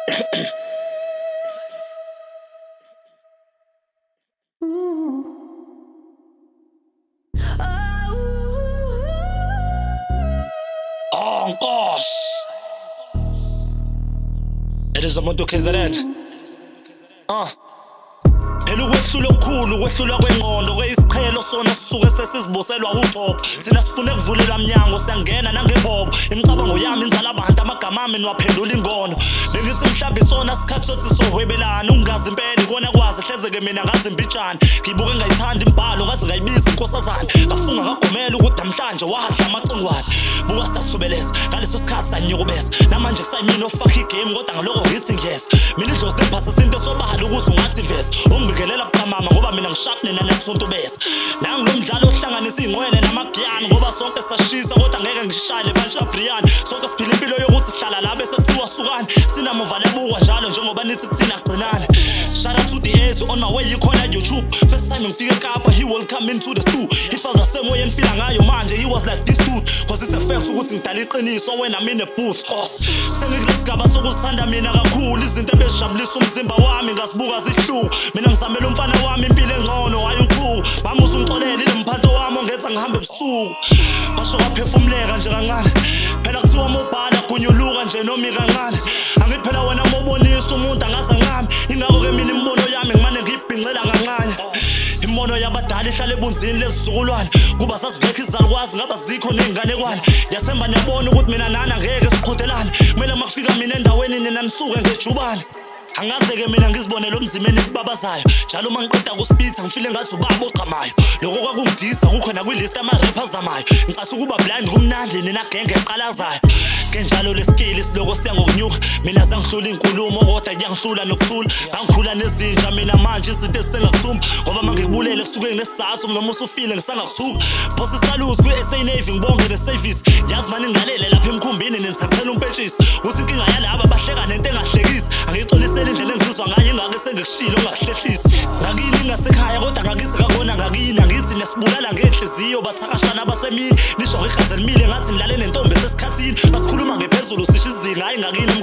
Oh gosh, it is umuntu KZN. Phela ukwehlula okukhulu ukwehlula kwengqondo kweyisiqhelo sona sisuke sesizibuselwa uqobo thina sifune kuvulela umnyango siyangena nangebobo imicabango yami inzala abantu amagama ami niwaphendula ingono bengithi mhlawumbe isona sikhathi sothi sohwebelana ungazi impela ikona kwazi hlezeke mina ngazi imbijana ngibuke ngayithanda imbhalo ngazi ngayibiza inkosazana ngafunga ngagomela ukuthi namhlanje wahadla amacingwane buka siyathubeleza ngaleso sikhathi sanyukubeza namanje sayimina ofaka igame kodwa ngaloko ngithi ngiyeza mina idlozi lephatha isinto sobala ukuthi ungathi vese ngikelela buqamama ngoba mina ngishapne nanethuntu bese nangilomdlalo ohlanganisa ingcwele namagiyani ngoba sonke sashisa kodwa ngeke ngishayele punch Brian sonke siphila impilo yokuthi sihlala la bese kuthiwa sukani sinamuva lebukwa njalo njengoba nithi kuthina gcinana shout out to the A's on my way yikhona YouTube first time ngifike eKapa he will come into the stew he felt the same way ngifila ngayo manje he was like this dude cause it's a fact ukuthi ngidala iqiniso when I'm in the booth cause sengilesigaba sokusithanda mina kakhulu izinto ebezijabulisa umzimba wami ngasibuka zihluku mina ngizamela umfana wami impilo engcono wayiqhu mamusa ungixolele lemphanto wami ongetha ngihambe ebusuku basho kwaphefumuleka nje kancane phela kuthiwa mobhala gunyuluka nje nomi kancane angithi phela wena mobonisa umuntu angazancami ingakho ke mina imbono yami ngimane ngibhincela kancane imbono yabadala ihlale ebunzini lezizukulwane kuba sasingekho izalukwazi ngaba zikho nenganekwane yasemba niyabona ukuthi mina nana ngeke siqhudelane kumele makufika mina endaweni nina nisuke ngejubane angazeke mina ngizibonela umzimeni kubabazayo njalo mangiqeda kusipitha ngifile ngathi ubaba oqhamayo lokho kwakungidisa kukhona kwilist ama rappers zamayo ngicase ukuba blind kumnandi nina genge eqalazayo ke njalo leskill isiloko siya ngokunyuka mina zangihlula inkulumo kodwa kuyangihlula nokuthula angikhula nezinja mina manje izinto esengakuthuma ngoba mangikubulele kusuke nginesizathu noma usufile ngisangakusuka boss salute ku SA Navy ngibonge the service yazi mani ngalele lapha emkhumbini nenithathela umpetshisi uthi inkinga yalaba bahleka nento engahlekisi angixolisela indlela engizizwa ngayo ingake sengikushilo ungahlehlisi ngakini ngasekhaya kodwa ngakithi kakona ngakini ngithi nesibulala ngenhliziyo bathakashana abasemini nisho ngegazi elimile ngathi nilale nentombi sesikhathini basikhuluma ngephezulu sisho izinga ingakini